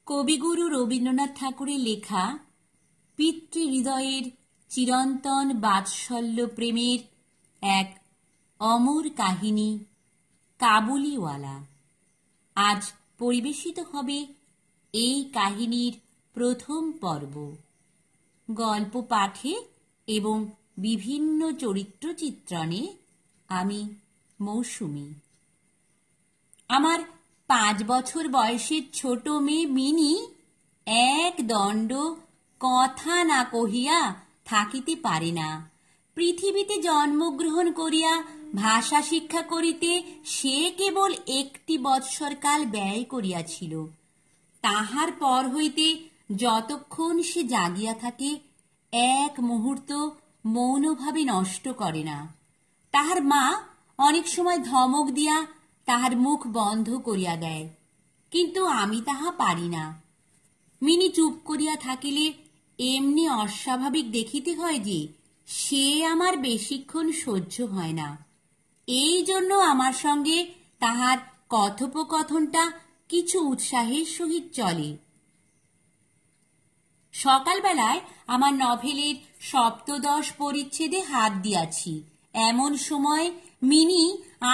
কবিগুরু রবীন্দ্রনাথ ঠাকুরের লেখা পিতৃহৃদয়ের চিরন্তন বাৎসল্য প্রেমের এক অমর কাহিনী কাবুলিওয়ালা। আজ পরিবেশিত হবে এই কাহিনীর প্রথম পর্ব। গল্প পাঠে এবং বিভিন্ন চরিত্র চিত্রণে আমি মৌসুমী। আমার 5 বছর বয়সের ছোট মেয়ে মিনি এক দণ্ড কথা না কহিয়া থাকিতে পারে না। পৃথিবীতে জন্মগ্রহণ করিয়া ভাষা শিক্ষা করিতে সে কেবল 1 বৎসর কাল ব্যয় করিয়াছিল। তাহার পর হইতে যতক্ষণ সে জাগিয়া থাকে এক মুহূর্ত মৌনভাবে নষ্ট করে না। তাহার মা অনেক সময় ধমক দিয়া তাহার মুখ বন্ধ করিয়া দেয়, কিন্তু আমি তাহা পারি না। মিনি চুপ করিয়া থাকিলে এমনি অস্বাভাবিক দেখিতে হয় যে সে আমার বেশিক্ষণ সহ্য হয় না। এই জন্য আমার সঙ্গে তাহার কথোপকথনটা কিছু উৎসাহের সহিত চলে। সকালবেলায় আমার নভেলের সপ্তদশ পরিচ্ছেদে হাত দিয়াছি, এমন সময় মিনি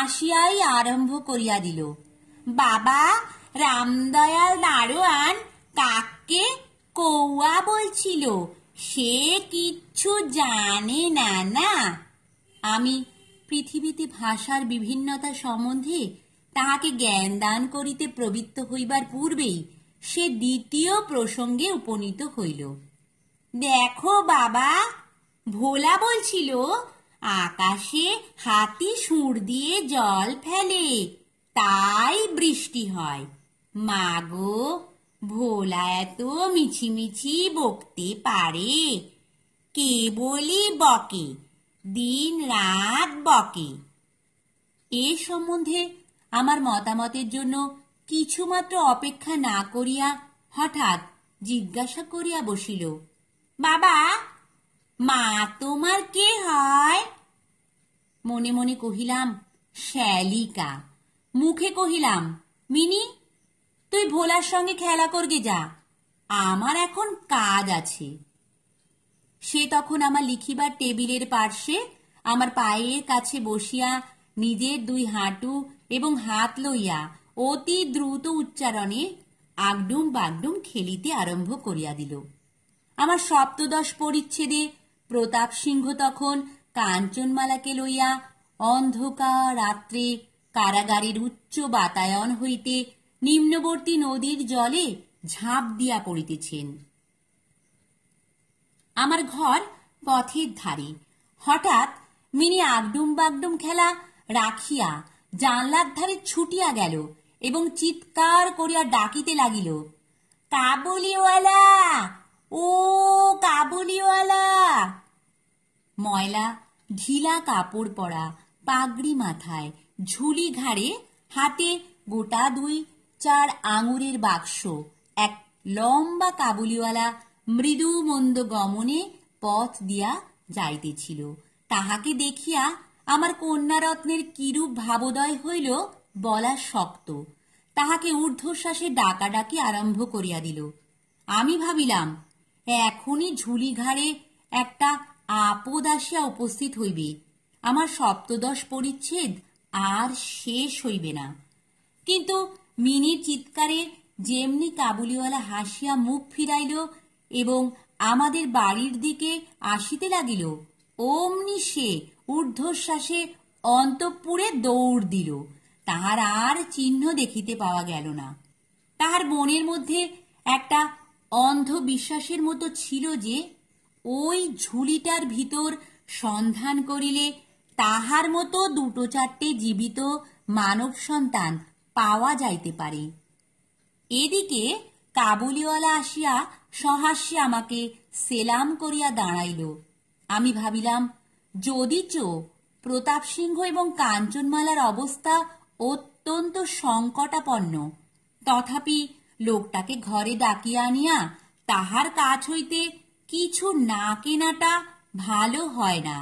আসিয়াই আরম্ভ করিয়া দিল, বাবা, রামদয়াল দারোয়ান কাককে কৌয়া বলছিল, সে কিচ্ছু জানে না না। আমি পৃথিবীতে ভাষার বিভিন্নতা সম্বন্ধে তাহাকে জ্ঞান দান করিতে প্রবৃত্ত হইবার পূর্বেই সে দ্বিতীয় প্রসঙ্গে উপনীত হইল। দেখো বাবা, ভোলা বলছিল আকাশে হাতি সুর দিয়ে জল ফেলে, তাই বৃষ্টি হয়। মাগো, ভোলা এত মিছিমিছি বকতে পারে? কেবলই বকে, দিন রাত বকে। এ সম্বন্ধে আমার মতামতের জন্য কিছুমাত্র অপেক্ষা না করিয়া হঠাৎ জিজ্ঞাসা করিয়া বসিল, বাবা, মা তোমার কে হয়? মনে মনে কহিলাম, শ্যালিকা। মুখে কহিলাম, মিনি, তুই ভোলার সঙ্গে খেলা করগে যা, আমার এখন কাজ আছে। সে তখন আমার লিখিবার টেবিলের পার্শ্বে আমার পায়ের কাছে বসিয়া নিজের 2 হাঁটু এবং হাত লইয়া অতি দ্রুত উচ্চারণে আগডুম বাগডুম খেলিতে আরম্ভ করিয়া দিল। আমার সপ্তদশ পরিচ্ছেদে প্রতাপ সিংহ তখন কাঞ্চনমালাকে লইয়া অন্ধকার রাত্রে কারাগারের উচ্চ বাতায়ন হইতে নিম্নবর্তী নদীর জলে ঝাঁপ দিয়া পড়িতেছেন। আমার ঘর পথের ধারে। হঠাৎ মিনি আগডুম বাগডুম খেলা রাখিয়া জানলার ধারে ছুটিয়া গেল এবং চিৎকার করিয়া ডাকিতে লাগিল, কাবুলিওয়ালা, ও কাবুলিওয়ালা। ময়লা ঢিলা কাপড় পরা, পাগড়ি মাথায়, ঝুলি ঘাড়ে, হাতে গোটা 2-4 আঙুরের বাক্স এক লম্বা কাবুলিওয়ালা মৃদু মন্দ গমনে পথ দিয়া যাইতেছিল। তাহাকে দেখিয়া আমার কন্যারত্নের কিরূপ ভাবোদয় হইল বলা শক্ত। তাহাকে ঊর্ধ্বশ্বাসে ডাকাডাকি আরম্ভ করিয়া দিল। আমি ভাবিলাম এখনই ঝুলি ঘাড়ে একটা আপদ আসিয়া উপস্থিত হইবে, আমার সপ্তদশ পরিচ্ছেদ আর শেষ হইবে না। কিন্তু মিনির চিৎকারে যেমনি কাবুলিওয়ালা হাসিয়া মুখ ফিরাইল এবং আমাদের বাড়ির দিকে আসিতে লাগিল, অমনি সে ঊর্ধ্বশ্বাসে অন্তঃপুরে দৌড় দিল। তাহার আর চিহ্ন দেখিতে পাওয়া গেল না। তাহার মনের মধ্যে একটা অন্ধ বিশ্বাসের মতো ছিল যে ওই ঝুলিটার ভিতর সন্ধান করিলে তাহার মতো 2-4টে জীবিত মানব সন্তান পাওয়া যাইতে পারে। এদিকে কাবুলিওয়ালা আসিয়া সহাস্যে আমাকে সেলাম করিয়া দাঁড়াইল। আমি ভাবিলাম, যদিচ প্রতাপ সিংহ এবং কাঞ্চনমালার অবস্থা অত্যন্ত সংকটাপন্ন, তথাপি লোকটাকে ঘরে ডাকিয়া আনিয়া তাহার কাছ হইতে কিছু না কেনাটা ভালো হয় না।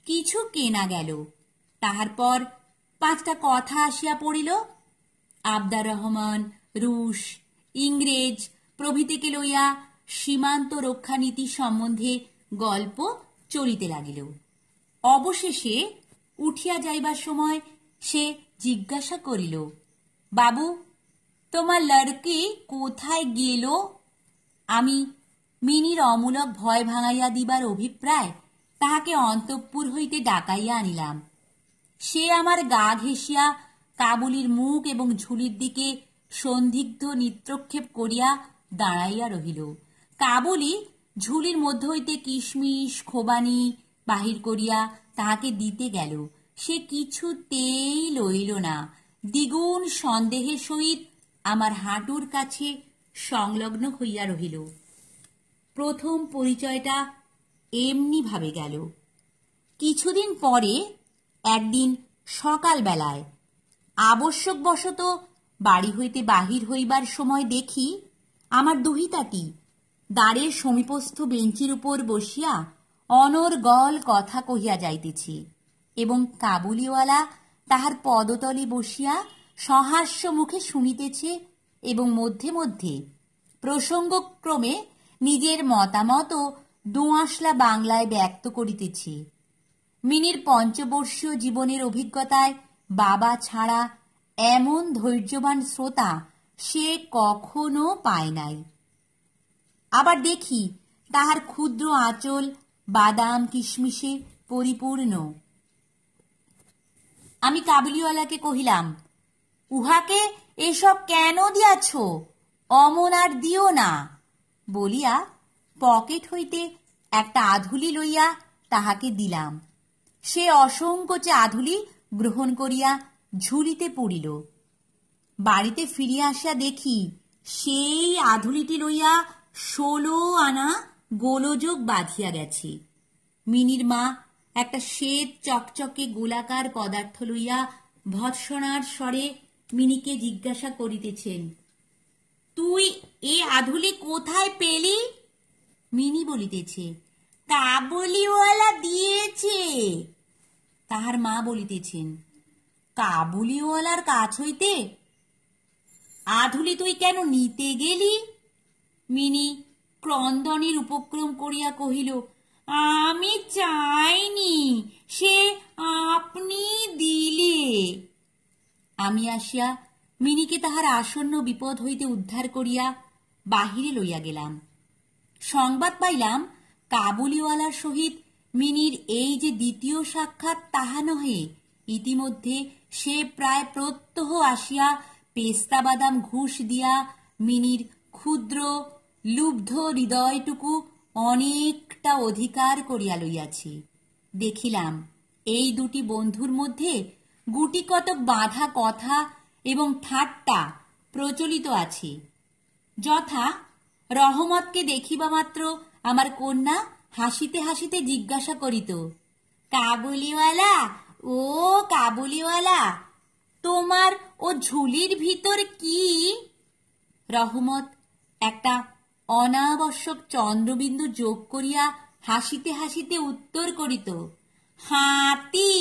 কিছু কেনা গেল। তাহার পর 5টা কথা আসিয়া পড়িল। আবদার রহমান, রুশ ইংরেজ প্রভৃতিকে লইয়া সীমান্ত রক্ষা নীতি সম্বন্ধে গল্প চলিতে লাগিল। অবশেষে উঠিয়া যাইবার সময় সে জিজ্ঞাসা করিল, বাবু, তোমার লড়কি কোথায় গেল? আমি মিনির অমূলক ভয় ভাঙাইয়া দিবার অভিপ্রায় তাহাকে অন্তঃপুর হইতে ডাকাইয়া আনিলাম। সে আমার গা ঘেঁষিয়া কাবুলির মুখ এবং ঝুলির দিকে সন্দিগ্ধ নেত্রক্ষেপ করিয়া দাঁড়াইয়া রহিল। কাবুলি ঝুলির মধ্য হইতে কিশমিশ খোবানি বাহির করিয়া তাহাকে দিতে গেল। সে কিছুতেই লইল না। দ্বিগুণ সন্দেহের সহিত আমার হাঁটুর কাছে সংলগ্ন হইয়া রহিল। প্রথম পরিচয়টা এমনি ভাবে গেল। কিছুদিন পরে একদিন সকালবেলায় আবশ্যকবশত বাড়ি হইতে বাহির হইবার সময় দেখি আমার দুহিতাটি দ্বারের সমীপস্থ বেঞ্চির উপর বসিয়া অনর্গল কথা কহিয়া যাইতেছে এবং কাবুলিওয়ালা তাহার পদতলে বসিয়া সহাস্য মুখে শুনিতেছে এবং মধ্যে মধ্যে প্রসঙ্গক্রমে নিজের মতামতও দোআঁশলা বাংলায় ব্যক্ত করিতেছে। মিনির পঞ্চবর্ষীয় জীবনের অভিজ্ঞতায় বাবা ছাড়া এমন ধৈর্যবান শ্রোতা সে কখনো পায় নাই। আবার দেখি তাহার ক্ষুদ্র আঁচল বাদাম কিশমিশে পরিপূর্ণ। আমি কাবুলিওয়ালাকে কহিলাম, উহাকে এসব কেন দিয়াছ? অমন আর দিও না। বলিয়া পকেট হইতে একটা আধুলি লইয়া তাহাকে দিলাম। সে অসংকোচে আধুলি গ্রহণ করিয়া ঝুলিতে পড়িল। বাড়িতে ফিরিয়া আসিয়া দেখি সেই আধুলিটি লইয়া 16 আনা গোলযোগ বাঁধিয়া গেছে। মিনির মা একটা শ্বেত চকচকে গোলাকার পদার্থ লইয়া ভৎসনার স্বরে মিনিকে জিজ্ঞাসা করিতেছেন, তুই এ আধুলি কোথায় পেলি? মিনি বলিতেছে, কাবুলিওয়ালা দিয়েছে। তাহার মা বলিতেছেন, কাবুলিওয়ালার কাছ হইতে আধুলি তুই কেন নিতে গেলি? মিনি ক্রন্দনের উপক্রম করিয়া কহিল, আমি চাইনি, সে আপনি দিলে। আমি আসিয়া মিনিকে তাহার আসন্ন বিপদ হইতে উদ্ধার করিয়া বাহিরে লইয়া গেলাম। সংবাদ পাইলাম কাবুলিওয়ালার সহিত মিনির এই যে দ্বিতীয় সাক্ষাৎ তাহা নহে, ইতিমধ্যে সে প্রায় প্রত্যহ আসিয়া পেস্তা বাদাম ঘুষ দিয়া মিনির ক্ষুদ্র লুব্ধ হৃদয়টুকু অনেকটা অধিকার করিয়া লইয়াছে। দেখিলাম এই দুটি বন্ধুর মধ্যে গুটি কতক বাঁধা কথা এবং ঠাট্টা প্রচলিত আছে। যথা, রহমতকে দেখিবা মাত্র আমার কন্যা হাসিতে হাসিতে জিজ্ঞাসা করিত, কাবুলিওয়ালা, ও কাবুলিওয়ালা, তোমার ও ঝুলির ভিতর কি? রহমত একটা অনাবশ্যক চন্দ্রবিন্দু যোগ করিয়া হাসিতে হাসিতে উত্তর করিত, হাতি।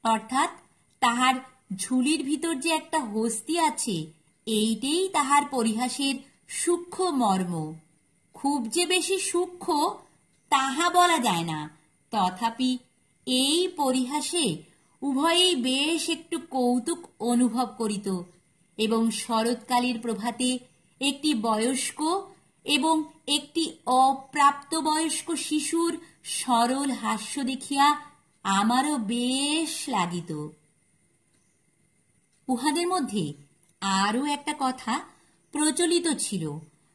অর্থাৎ তাহার ঝুলির ভিতর যে একটা হস্তি আছে, এইটাই তাহার পরিহাসের সূক্ষ্ম মর্ম। খুব যে বেশি সূক্ষ্ম তাহা বলা যায় না, তথাপি এই পরিহাসে উভয়েই বেশ একটু কৌতুক অনুভব করিত এবং শরৎকালের প্রভাতে একটি বয়স্ক এবং একটি অপ্রাপ্তবয়স্ক শিশুর সরল হাস্য দেখিয়া আমারও বেশ লাগিত। উহাদের মধ্যে আরও একটা কথা প্রচলিত ছিল।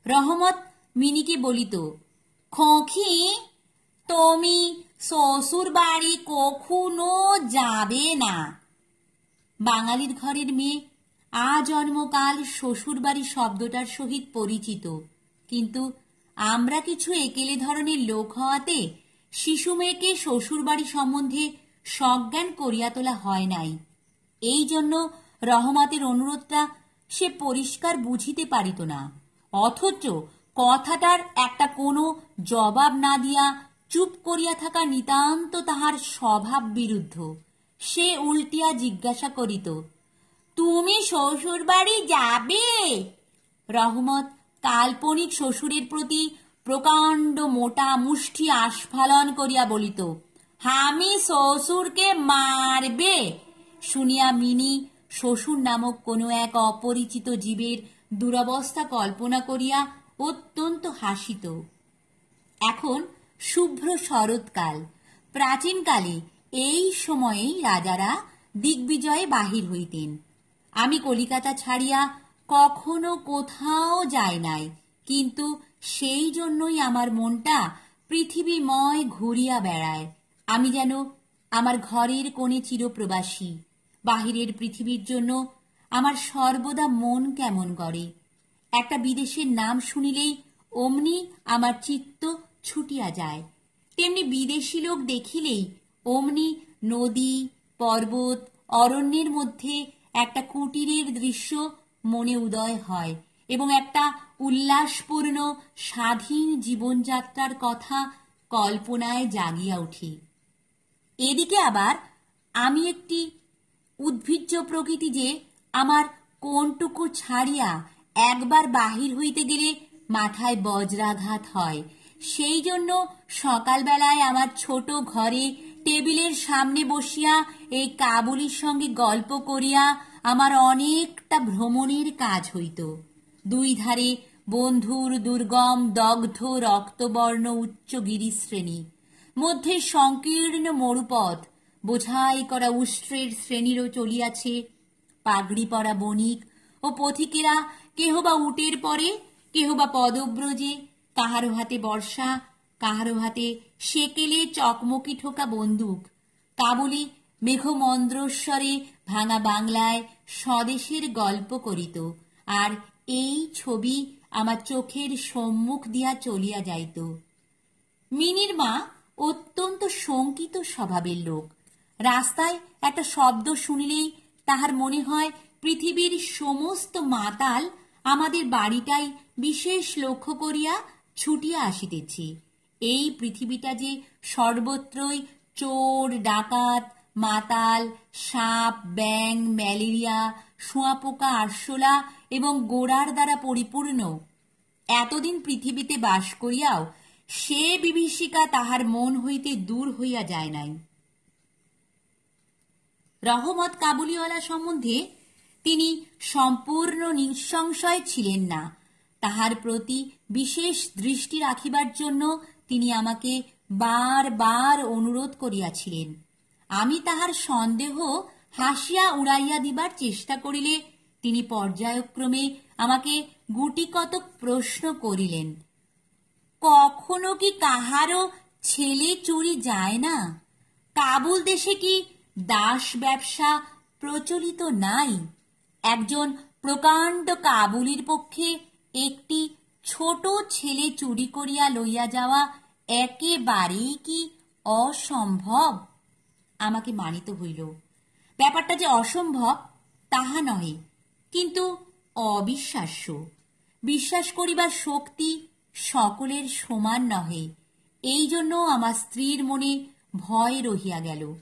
রহমত মিনিকে বলিত, খোঁখি, তুমি শ্বশুর বাড়ি কখনো যাবে না। বাঙালির ঘরের মেয়ে আজন্মকাল শ্বশুর বাড়ি শব্দটার সহিত পরিচিত, কিন্তু আমরা কিছু একেলে ধরনের লোক হওয়াতে শিশু মেয়েকে শ্বশুর বাড়ি সম্বন্ধে সজ্ঞান করিয়া তোলা হয় নাই। এই জন্য রহমতের অনুরোধটা সে পরিষ্কার বুঝিতে পারিত না, অথচ কথাটার একটা কোনো জবাব না দিয়া চুপ করিয়া থাকা নিতান্ত তাহার স্বভাব বিরুদ্ধ। সে উল্টিয়া জিজ্ঞাসা করিত, তুমি শ্বশুর বাড়ি যাবে? রহমত কাল্পনিক শ্বশুরের প্রতি প্রকাণ্ড মোটা মুষ্টি আস্ফালন করিয়া বলিত, "আমি শ্বশুরকে মারবে।" শুনিয়া মিনি শ্বশুর নামক কোনো এক অপরিচিত জীবের দুরবস্থা কল্পনা করিয়া অত্যন্ত হাসিত। এখন শুভ্র শরৎকাল। প্রাচীনকালে এই সময়েই রাজারা দিগ্বিজয়ে বাহির হইতেন। আমি কলিকাতা ছাড়িয়া কখনো কোথাও যাই নাই, কিন্তু সেই জন্যই আমার মনটা পৃথিবীময় ঘুরিয়া বেড়ায়। আমি যেন আমার ঘরের কোণে চিরপ্রবাসী। বাহিরের পৃথিবীর জন্য আমার সর্বদা মন কেমন করে। একটা বিদেশের নাম শুনিলেই অমনি আমার চিত্ত ছুটিয়া যায়। তেমনি বিদেশি লোক দেখিলেই অমনি নদী, পর্বত, অরণ্যের মধ্যে একটা কুটিরের দৃশ্য মনে উদয় হয় এবং একটা উল্লাসপূর্ণ স্বাধীন জীবনযাত্রার কথা কল্পনায় জাগিয়া উঠি। এদিকে আবার আমি একটি উদ্ভিজ্জ প্রকৃতি যে আমার কোনটুকু ছাড়িয়া একবার বাহির হইতে গেলে মাথায় বজ্রাঘাত হয়। সেই জন্য সকালবেলায় আমার ছোট ঘরে টেবিলের সামনে বসিয়া এই কাবুলির সঙ্গে গল্প করিয়া আমার অনেকটা ভ্রমণের কাজ হইত। দুই ধারে বন্ধুর দুর্গম দগ্ধ রক্তবর্ণ উচ্চ গিরিশ্রেণী, মধ্যে সংকীর্ণ মরুপথ, বোঝাই করা উষ্ট্রের শ্রেণীরও চলিয়াছে। পাগড়ি পরা বণিক ও পথিকেরা কেহ বা উটের পরে, কেহ বা পদব্রজে, কাহারো হাতে বর্ষা, কাহারো হাতে সেকেলে চকমকি ঠোকা বন্দুক। কাবুলি মেঘমন্দ্রস্বরে ভাঙা বাংলায় স্বদেশের গল্প করিত, আর এই ছবি আমার চোখের সম্মুখ দিয়া চলিয়া যাইত। মিনির মা অত্যন্ত শঙ্কিত স্বভাবের লোক। রাস্তায় একটা শব্দ শুনিলেই তাহার মনে হয় পৃথিবীর সমস্ত মাতাল আমাদের বাড়িটাই বিশেষ লক্ষ্য করিয়া ছুটিয়া আসিতেছি। এই পৃথিবীটা যে সর্বত্রই চোর, ডাকাত, মাতাল, সাপ, ব্যাঙ, ম্যালেরিয়া, শুঁয়াপোকা, আরশোলা এবং গোড়ার দ্বারা পরিপূর্ণ। এতদিন পৃথিবীতে বাস করিয়াও সে বিভীষিকা তাহার মন হইতে দূর হইয়া যায় নাই। রহমত কাবুলিওয়ালা সম্বন্ধে তিনি সম্পূর্ণ নিঃসংশয় ছিলেন না। তাহার প্রতি বিশেষ দৃষ্টি রাখিবার জন্য তিনি আমাকে বার বার অনুরোধ করিয়াছিলেন। আমি তাহার সন্দেহ হাসিয়া উড়াইয়া দিবার চেষ্টা করিলে তিনি পর্যায়ক্রমে আমাকে গুটিকতক প্রশ্ন করিলেন। কখনো কি কাহারও ছেলে চুরি যায় না? কাবুল দেশে কি দাস ব্যবসা প্রচলিত নাই? একজন প্রকাণ্ড কাবুলির পক্ষে একটি ছোট ছেলে চুরি করিয়া লইয়া যাওয়া একেবারেই কি অসম্ভব? আমাকে মানিতে হইল। ব্যাপারটা যে অসম্ভব তাহা নহে, কিন্তু অবিশ্বাস্য। বিশ্বাস করিবার শক্তি সকলের সমান নহে। এই জন্য আমার স্ত্রীর মনে ভয় রহিয়া গেল।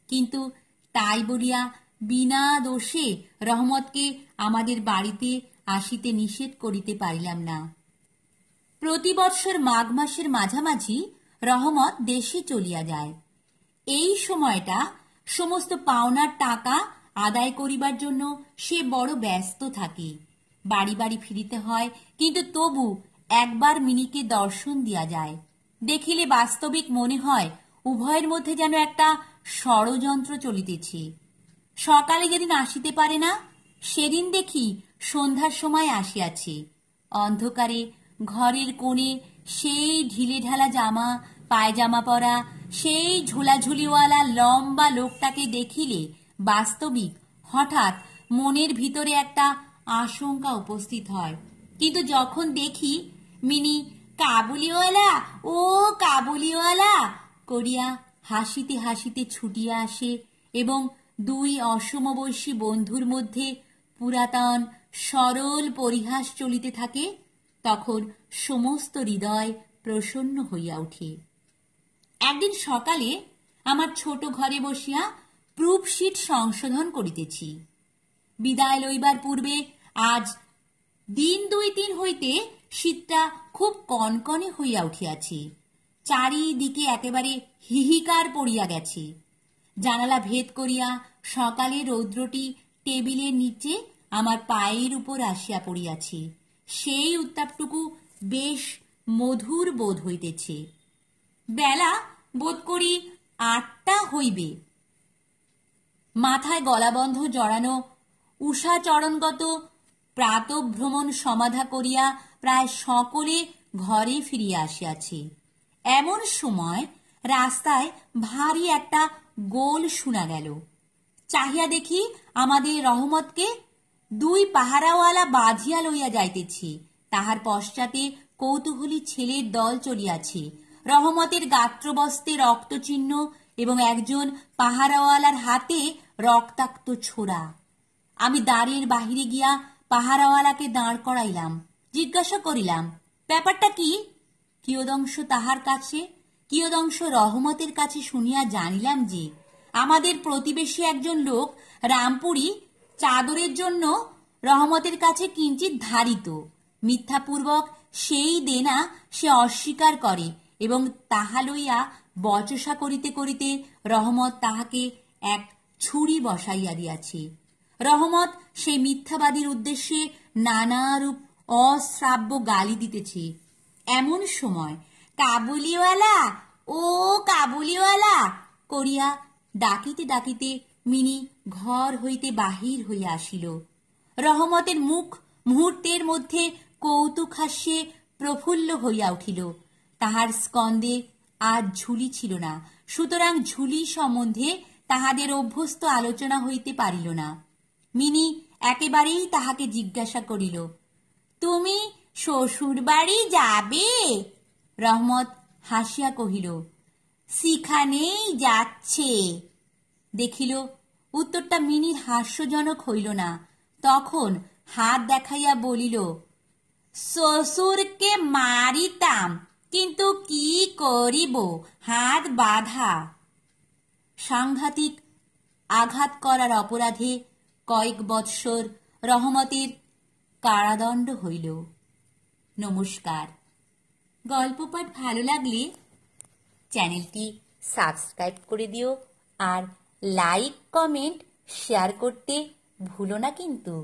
কিন্তু তাই বলিয়া বিনা দোষে রহমতকে আমাদের বাড়িতে আসিতে নিষেধ করিতে পারিলাম না। প্রতি বৎসর মাঘ মাসের মাঝামাঝি রহমত দেশে চলিয়া যায়। এই সময়টা সমস্ত পাওনার টাকা আদায় করিবার জন্য সে বড় ব্যস্ত থাকে। বাড়ি বাড়ি ফিরিতে হয়, কিন্তু তবু একবার মিনিকে দর্শন দিয়া যায়। দেখিলে বাস্তবিক মনে হয় উভয়ের মধ্যে যেন একটা ষড়যন্ত্র চলিতেছে। সকালে যেদিন আসিতে পারে না, সেদিন দেখি সন্ধ্যার সময় আসিয়াছে। অন্ধকারে ঘরের কোণে সেই ঢিলে ঢালা জামা পায়জামা পরা সেই ঝুলাঝুলিওয়ালা লম্বা লোকটাকে দেখিলে বাস্তবিক হঠাৎ মনের ভিতরে একটা আশঙ্কা উপস্থিত হয়। কিন্তু যখন দেখি মিনি কাবুলিওয়ালা, ও কাবুলিওয়ালা করিয়া হাসিতে হাসিতে ছুটিয়া আসে এবং দুই অসমবয়সী বন্ধুর মধ্যে পুরাতন সরল পরিহাস চলিতে থাকে, তখন সমস্ত হৃদয় প্রসন্ন হইয়া ওঠে। একদিন সকালে আমার ছোট ঘরে বসিয়া প্রুফশিট সংশোধন করিতেছি। বিদায় লইবার পূর্বে আজ দিন 2-3 হইতে শীতটা খুব কনকনে হইয়া উঠিয়াছে। চারিদিকে একেবারে হিহিকার পড়িয়া গেছে। জানালা ভেদ করিয়া সকালে রৌদ্রটি টেবিলের নিচে আমার পায়ের উপর আসিয়া পড়িয়াছে। সেই উত্তাপটুকু বেশ মধুর বোধ হইতেছে। বেলা বোধ করি 8টা হইবে। মাথায় গলাবন্ধ জড়ানো উষাচরণগত প্রাতঃভ্রমণ সমাধা করিয়া প্রায় সকলে ঘরে ফিরিয়া আসিয়াছে। এমন সময় রাস্তায় ভারী একটা গোল শোনা গেল। চাহিয়া দেখি আমাদের রহমতকে 2 পাহারাওয়ালা বাঁধিয়া লইয়া যাইতেছি। তাহার পশ্চাতে কৌতূহলী ছেলের দল চলিয়াছে। রহমতের গাত্রবস্ত্রে রক্তচিহ্ন এবং একজন পাহারাওয়ালার হাতে রক্তাক্ত ছোড়া। আমি দ্বারের বাহিরে গিয়া পাহারাওয়ালাকে দাঁড় করাইলাম। জিজ্ঞাসা করিলাম, ব্যাপারটা কি? কিয়দংশ তাহার কাছে, কিয়দংশ রহমতের কাছে শুনিয়া জানিলাম যে আমাদের প্রতিবেশী একজন লোক রামপুরী চাদরের জন্য রহমতের কাছে কিঞ্চিৎ ধারিত। মিথ্যাপূর্বক সেই দেনা সে অস্বীকার করে এবং তাহা লইয়া বচসা করিতে করিতে রহমত তাহাকে এক ছুরি বসাইয়া দিয়াছে। রহমত সেই মিথ্যাবাদীর উদ্দেশ্যে নানারূপ অশ্রাব্য গালি দিতেছে। এমন সময় কাবুলিওয়ালা, ও কাবুলিওয়ালা করিয়া ডাকিতে ডাকিতে মিনি ঘর হইতে বাহির হইয়া আসিল। রহমতের মুখ মুহূর্তের মধ্যে কৌতুকহাস্যে প্রফুল্ল হইয়া উঠিল। তাহার স্কন্ধে আজ ঝুলি ছিল না, সুতরাং ঝুলি সম্বন্ধে তাহাদের অভ্যস্ত আলোচনা হইতে পারিল না। মিনি একেবারেই তাহাকে জিজ্ঞাসা করিল, তুমি শ্বশুর বাড়ি যাবে? রহমত হাসিয়া কহিল, সেখানেই যাচ্ছে। দেখিল উত্তরটা মিনির হাস্যজনক হইল না। তখন হাত দেখাইয়া বলিল, শ্বশুরকে মারিতাম, কিন্তু কি করিব, হাত বাঁধা। সাংঘাতিক আঘাত করার অপরাধে কয়েক বৎসর রহমতের কারাদণ্ড হইল। নমস্কার। গল্প পাঠ ভালো লাগলে চ্যানেলটি সাবস্ক্রাইব করে দিও আর লাইক, কমেন্ট, শেয়ার করতে ভুলো না কিন্তু।